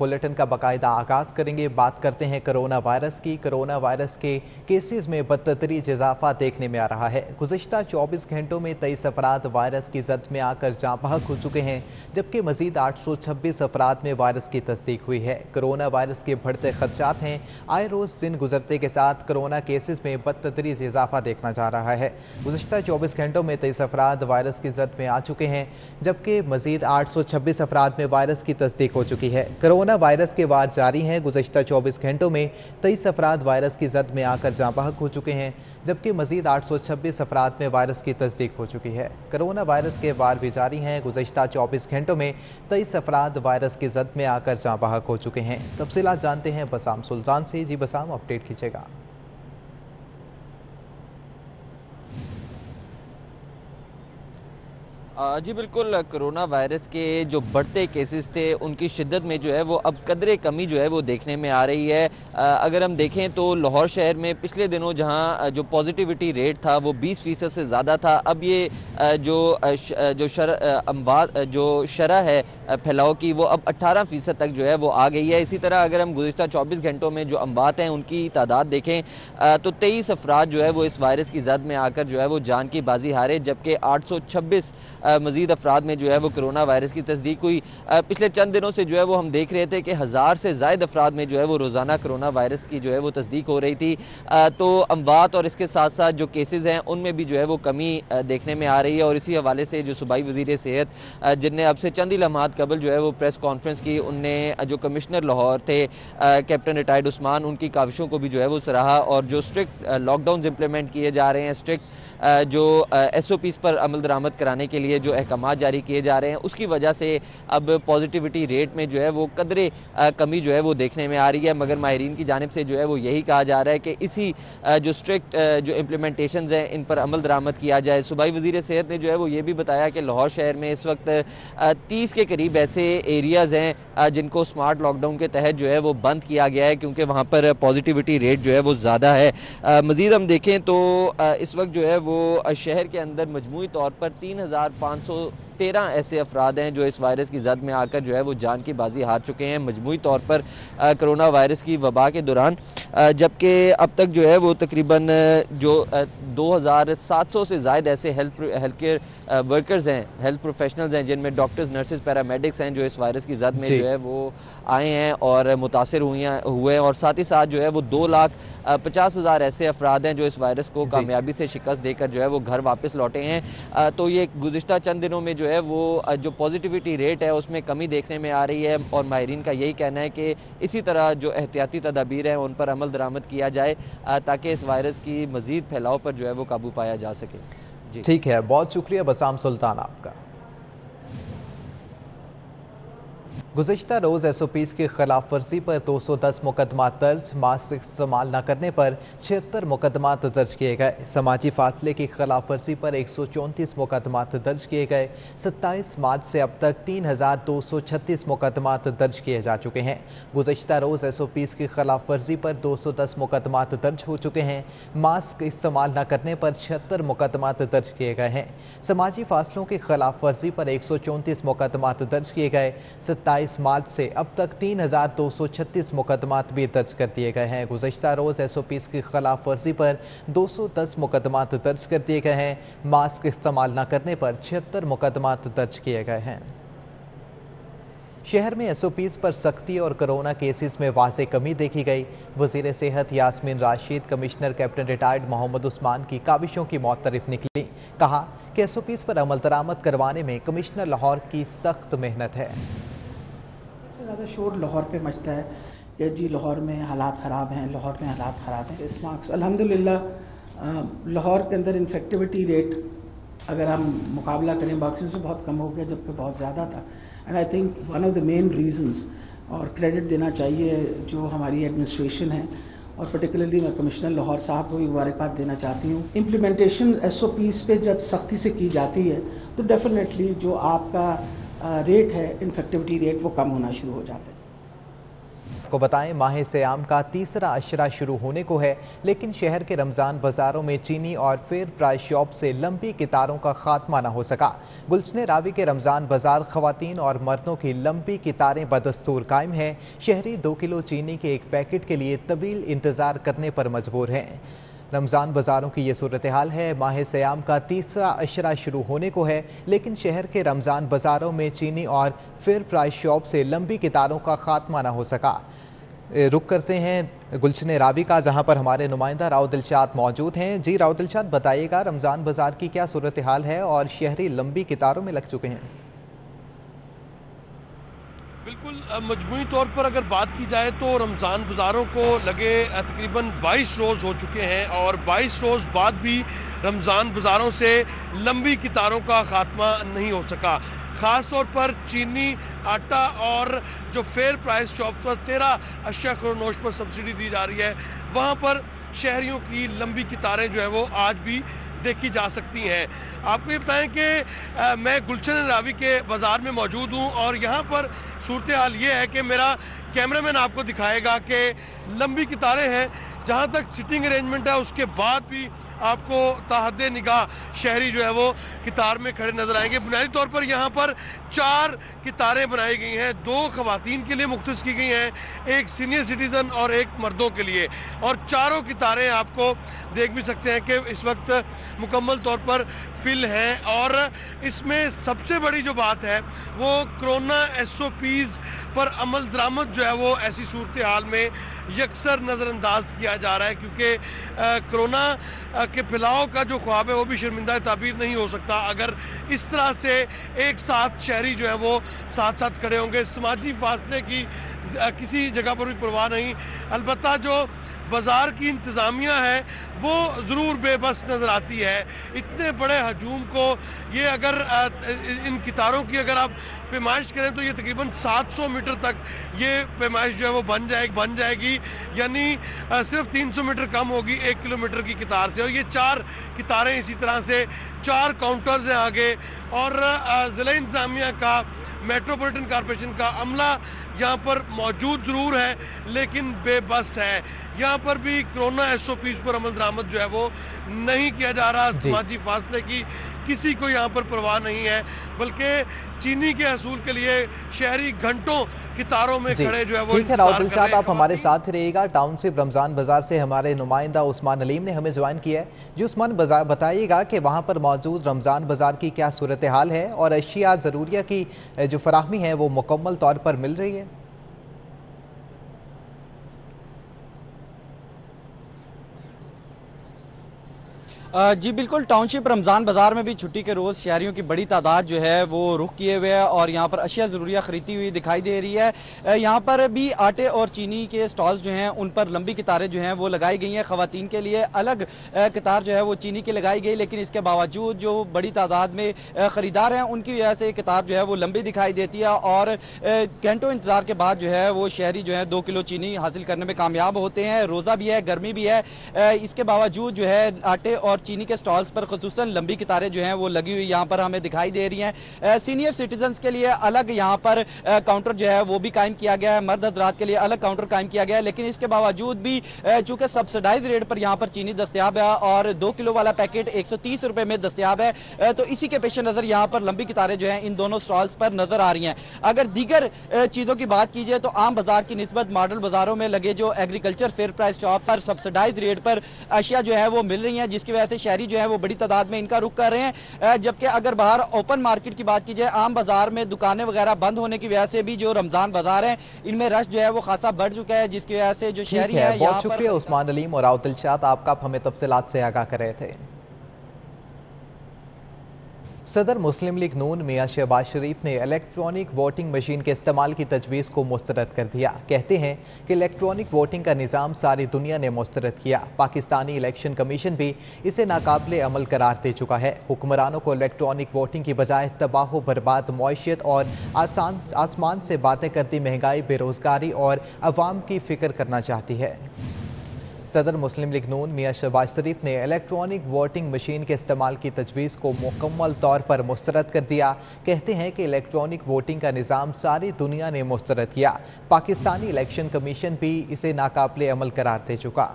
Bulletin का बाकायदा आगाज करेंगे। बात करते हैं कोरोना वायरस की। कोरोना वायरस के केसेस में बदतरीज इजाफा देखने में आ रहा है। गुज़िश्ता 24 घंटों में 23 अफराद वायरस की जद में आकर जाँ बहक हो चुके हैं, जबकि मजीद 826 अफराद में वायरस की तस्दीक हुई है। कोरोना वायरस के बढ़ते खदशात हैं। आए रोज़ दिन गुजरते के साथ कोरोना केसेस में बदतरीज इजाफा देखना जा रहा है। गुज़िश्ता 24 घंटों में 23 अफराद वायरस की जद में आ चुके हैं, जबकि मजीद 826 अफराद में वायरस की तस्दीक हो चुकी है। कोरोना वायरस के वार जारी हैं। गुज़श्ता 24 घंटों में 23 अफराद वायरस की जद में आकर जाँ बहक हो चुके हैं, जबकि मजीद 826 अफराद में वायरस की तस्दीक हो चुकी है। कोरोना वायरस के वार भी जारी हैं। गुज़श्ता 24 घंटों में 23 अफराद वायरस की जद में आकर जाँ बहक हो चुके हैं। तफसीलात जानते हैं बसाम सुल्तान से। जी बसाम, अपडेट कीजिएगा। जी बिल्कुल, कोरोना वायरस के जो बढ़ते केसेस थे उनकी शिद्दत में जो है वो अब कदरे कमी जो है वो देखने में आ रही है। अगर हम देखें तो लाहौर शहर में पिछले दिनों जहां जो पॉजिटिविटी रेट था वो 20% से ज़्यादा था, अब ये जो शरह है फैलाव की वो अब 18% तक जो है वो आ गई है। इसी तरह अगर हम गुज़िश्ता 24 घंटों में जो अमवात हैं उनकी तादाद देखें तो 23 अफराद जो है वो इस वायरस की जद में आकर जो है वो जान की बाजी हारे, जबकि 826 मजीद अफराद में जो है वो कोरोना वायरस की तस्दीक हुई। पिछले चंद दिनों से जो है वो हम देख रहे थे कि 1000 से ज़ायद अफराद में जो है वो रोज़ाना कोरोना वायरस की जो है वो तस्दीक हो रही थी। तो अमवात और इसके साथ साथ जो केसेस हैं उनमें भी जो है वो कमी देखने में आ रही है। और इसी हवाले से जो सूबाई वज़ीर सेहत जिनने अब से चंद ही लम्हात कबल जो है वो प्रेस कॉन्फ्रेंस की, उनने जो कमिश्नर लाहौर थे कैप्टन रिटायर्ड उस्मान, उनकी काविशों को भी जो है वो सराहा। और जो स्ट्रिक्ट लॉकडाउन इम्प्लीमेंट किए जा रहे हैं, स्ट्रिक्ट जो SOPs पर अमल दरामद कराने के लिए जो अहकाम जारी किए जा रहे हैं, उसकी वजह से अब पॉजिटिविटी रेट में जो है वो कदरे कमी जो है वो देखने में आ रही है। मगर माहिरीन की जानिब से जो है वो यही कहा जा रहा है कि इसी जो स्ट्रिक्ट जो इम्प्लीमेंटेशंस हैं इन पर अमल दरामद किया जाए। सूबाई वज़ीर सेहत ने जो है वो ये भी बताया कि लाहौर शहर में इस वक्त 30 के करीब ऐसे एरियाज़ हैं जिनको स्मार्ट लॉकडाउन के तहत जो है वो बंद किया गया है, क्योंकि वहाँ पर पॉजिटिविटी रेट जो है वो ज़्यादा है। मज़ीद हम देखें तो इस वक्त जो है वो शहर के अंदर मजमूई तौर पर 3513 ऐसे अफराद हैं जो इस वायरस की जद में आकर जो है वो जान की बाजी हार चुके हैं मजमूई तौर पर कोरोना वायरस की वबा के दौरान, जबकि अब तक जो है वो तकरीबन जो 2700 से ज़ायद ऐसे हेल्थ केयर वर्कर्स हैं, हेल्थ प्रोफेशनल्स हैं, जिनमें डॉक्टर्स, नर्सेज, पैरामेडिक्स हैं, जो इस वायरस की जद में जो है वो आए हैं और मुतासिर हुए हैं। और साथ ही साथ जो है वो 2,50,000 ऐसे अफराद हैं जो इस वायरस को कामयाबी से शिकस्त देकर जो है वो घर वापस लौटे हैं। तो ये गुज़िश्ता चंद दिनों में जो है वो जो पॉजिटिविटी रेट है उसमें कमी देखने में आ रही है। और माहिरीन का यही कहना है कि इसी तरह जो एहतियाती तदाबीर हैं उन पर अमल दरामद किया जाए ताकि इस वायरस की मज़ीद फैलाव पर जो है वो काबू पाया जा सके। जी ठीक है, बहुत शुक्रिया बसाम सुल्तान आपका। गुज़िश्ता रोज़ SOPs की खिलाफ वर्जी पर 210 मुकदमा दर्ज, मास्क इस्तेमाल न करने पर 76 मुकदमा दर्ज किए गए। समाजी फासले की खिलाफ वर्जी पर 134 मुकदमा दर्ज किए गए। 27 मार्च से अब तक 3236 मुकदमा दर्ज किए जा चुके हैं। गुज़िश्ता रोज़ SOPs की खिलाफ वर्जी पर 210 मुकदमा दर्ज हो चुके हैं। मास्क इस्तेमाल न करने पर 76 मुकदमा दर्ज किए गए हैं। समाजी फासलों की खिलाफ वर्जी पर 134 मुकदमा दर्ज किए गए। 27 मार्च से अब तक 3236 मुकदमात भी दर्ज कर दिए गए हैं। गुज़श्ता रोज़ SOPs की खिलाफ वर्जी पर 210 मुकदमात दर्ज कर दिए गए हैं। मास्क इस्तेमाल न करने पर 76 मुकदमात दर्ज किए गए हैं। शहर में SOPs पर सख्ती और कोरोना केसेस में वाज़े कमी देखी गई। वज़ीर सेहत Yasmin Rashid commissioner captain retired Mohammad Usman की काविशों की मौतरफ निकली। कहा कि SOPs पर अमल दरामद करवाने में कमिश्नर लाहौर की सख्त मेहनत है। सबसे ज़्यादा शोर लाहौर पे मचता है कि जी लाहौर में हालात ख़राब हैं, लाहौर में हालात ख़राब हैं। इस मार्क्स अल्हम्दुलिल्लाह लाहौर के अंदर इन्फेक्टिविटी रेट अगर हम मुकाबला करें बाकी से बहुत कम हो गया, जबकि बहुत ज़्यादा था। And I think one of the main reasons, और क्रेडिट देना चाहिए जो हमारी एडमिनिस्ट्रेशन है और पर्टिकुलरली मैं कमिश्नर लाहौर साहब को भी मुबारकबाद देना चाहती हूँ। इम्प्लीमेंटेशन SOPs पे जब सख्ती से की जाती है तो डेफिनेटली जो आपका रेट है इन्फेक्टिविटी रेट वो कम होना शुरू हो जाता है। को बताएं, माह सियाम का तीसरा अशरा शुरू होने को है, लेकिन शहर के रमज़ान बाज़ारों में चीनी और फेयर प्राइस शॉप से लंबी कतारों का खात्मा न हो सका। गुलशन रावी के रमज़ान बाज़ार ख़वातीन और मर्दों की लंबी कतारें बदस्तूर कायम हैं। शहरी 2 किलो चीनी के एक पैकेट के लिए तवील इंतज़ार करने पर मजबूर हैं। रमज़ान बाज़ारों की ये सूरत हाल है। माह सियाम का तीसरा अशरा शुरू होने को है, लेकिन शहर के रमज़ान बाज़ारों में चीनी और फेयर प्राइस शॉप से लंबी कतारों का खात्मा न हो सका। रुक करते हैं गुलशन रावी का, जहां पर हमारे नुमाइंदा राव दिलशाद मौजूद हैं। जी राव दिलशाद, बताइएगा रमज़ान बाज़ार की क्या सूरत हाल है और शहरी लंबी कतारों में लग चुके हैं? बिल्कुल, मजमूई तौर पर अगर बात की जाए तो रमज़ान बाज़ारों को लगे तकरीबन 22 रोज़ हो चुके हैं और 22 रोज़ बाद भी रमज़ान बाज़ारों से लंबी कतारों का खात्मा नहीं हो सका। ख़ास तौर पर चीनी, आटा और जो फेयर प्राइस शॉप पर 13 करोड़ नोश पर सब्सिडी दी जा रही है, वहाँ पर शहरियों की लंबी कतारें जो है वो आज भी देखी जा सकती हैं। आपको ये बताएं कि मैं गुलशन रावी के बाज़ार में मौजूद हूँ और यहाँ पर सूरत हाल ये है कि मेरा कैमरामैन आपको दिखाएगा कि लंबी कतारें हैं। जहाँ तक सिटिंग अरेंजमेंट है उसके बाद भी आपको ताहद निगाह शहरी जो है वो कतार में खड़े नजर आएंगे। बुनियादी तौर पर यहाँ पर 4 कतारें बनाई गई हैं, 2 खवातीन के लिए मुख्तस की गई हैं, एक सीनियर सिटीजन और एक मर्दों के लिए, और चारों कतारें आपको देख भी सकते हैं कि इस वक्त मुकम्मल तौर पर फिल हैं। और इसमें सबसे बड़ी जो बात है वो कोरोना SOPs पर अमल दरामद जो है वो ऐसी सूरत हाल में यकसर नज़रअंदाज किया जा रहा है, क्योंकि कोरोना के फैलाव का जो ख्वाब है वो भी शर्मिंदा ताबीर नहीं हो सकता अगर इस तरह से एक साथ शहरी जो है वो साथ साथ खड़े होंगे। समाजी फासले की किसी जगह पर भी परवाह नहीं। अलबत्ता जो बाजार की इंतज़ामिया है वो ज़रूर बेबस नज़र आती है। इतने बड़े हजूम को ये अगर इन कतारों की अगर आप पैमाइश करें तो ये तकरीबन 700 मीटर तक ये पैमाइश जो है वो बन जाएगी, यानी सिर्फ 300 मीटर कम होगी 1 किलोमीटर की कतार से। और ये 4 कतारें इसी तरह से 4 काउंटर्स हैं आगे, और ज़िला इंतज़ामिया का, मेट्रोपॉलिटन कॉरपोरेशन का अमला यहाँ पर मौजूद ज़रूर है लेकिन बेबस है। यहाँ पर भी कोरोना SOPs पर अमल दरामद जो है वो नहीं किया जा रहा। समाजी फासले की किसी को यहाँ पर परवाह नहीं है, बल्कि चीनी के हसूल के लिए शहरी घंटों कतारों में खड़े जो है वो। ठीक है राव दिलशाद, आप हमारे साथ रहिएगा। टाउनशिप रमज़ान बाज़ार से हमारे नुमाइंदा उस्मान अलीम ने हमें ज्वाइन किया है। जी उस्मान, बताइएगा कि वहाँ पर मौजूद रमज़ान बाज़ार की क्या सूरत हाल है और अशिया ज़रूरिया की जो फराहमी है वो मुकम्मल तौर पर मिल रही है? जी बिल्कुल, टाउनशिप रमज़ान बाज़ार में भी छुट्टी के रोज़ शहरियों की बड़ी तादाद जो है वो रुख किए हुए है और यहाँ पर अशिया ज़रूरिया ख़रीदती हुई दिखाई दे रही है। यहाँ पर भी आटे और चीनी के स्टॉल्स जो हैं उन पर लंबी कतारें जो हैं वो लगाई गई हैं। ख़वातीन के लिए अलग कतार जो है वो चीनी की लगाई गई, लेकिन इसके बावजूद जो बड़ी तादाद में ख़रीदार हैं उनकी वजह से कतार जो है वो लंबी दिखाई देती है और घंटों इंतज़ार के बाद जो है वो शहरी जो है 2 किलो चीनी हासिल करने में कामयाब होते हैं। रोज़ा भी है, गर्मी भी है, इसके बावजूद जो है आटे और चीनी के स्टॉल्स पर खुसूसन लंबी कतारें जो हैं वो लगी हुई यहाँ पर हमें दिखाई दे रही हैं। सीनियर सिटीजन्स के लिए अलग यहाँ पर काउंटर जो है वो भी कायम किया गया है, मर्द हजरात के लिए अलग काउंटर कायम किया गया है, लेकिन इसके बावजूद भी चूंकि सब्सिडाइज रेट पर यहाँ पर चीनी दस्तयाब है और 2 किलो वाला पैकेट 130 रुपए में दस्तयाब है, तो इसी के पेश नज़र यहाँ पर लंबी कतारें जो हैं इन दोनों स्टॉल्स पर नजर आ रही हैं। अगर दीगर चीज़ों की बात की जाए तो आम बाजार की निस्बत मॉडल बाजारों में लगे जो एग्रीकल्चर फेयर प्राइस शॉप्स और सब्सिडाइज रेट पर अशिया जो है वो मिल रही हैं, जिसकी वजह से शहरी जो है वो बड़ी तादाद में इनका रुख कर रहे हैं। जबकि अगर बाहर ओपन मार्केट की बात की जाए, आम बाजार में दुकानें वगैरह बंद होने की वजह से भी जो रमजान बाजार है इनमें रश जो है वो खासा बढ़ चुका है, जिसकी वजह से जो शहरी है। बहुत शुक्रिया उस्मान अलीम और राव दिलशाद, आपका हमें तफसीलात से आगाह कर रहे थे। सदर मुस्लिम लीग नून मियां शहबाज शरीफ ने इलेक्ट्रॉनिक वोटिंग मशीन के इस्तेमाल की तजवीज़ को मुस्तरद कर दिया। कहते हैं कि इलेक्ट्रॉनिक वोटिंग का निज़ाम सारी दुनिया ने मुस्तरद किया, पाकिस्तानी इलेक्शन कमीशन भी इसे नाकाबिले अमल करार दे चुका है। हुक्मरानों को इलेक्ट्रॉनिक वोटिंग की बजाय तबाह बर्बाद मईशत और आसमान से बातें करती महंगाई, बेरोज़गारी और अवाम की फ़िक्र करना चाहती है। सदर मुस्लिम लीग नून मियां शहबाज शरीफ ने इलेक्ट्रॉनिक वोटिंग मशीन के इस्तेमाल की तजवीज़ को मुकम्मल तौर पर मुस्तरद कर दिया। कहते हैं कि इलेक्ट्रॉनिक वोटिंग का निज़ाम सारी दुनिया ने मुस्तरद किया। पाकिस्तानी इलेक्शन कमीशन भी इसे नाकाबिले अमल करार दे चुका।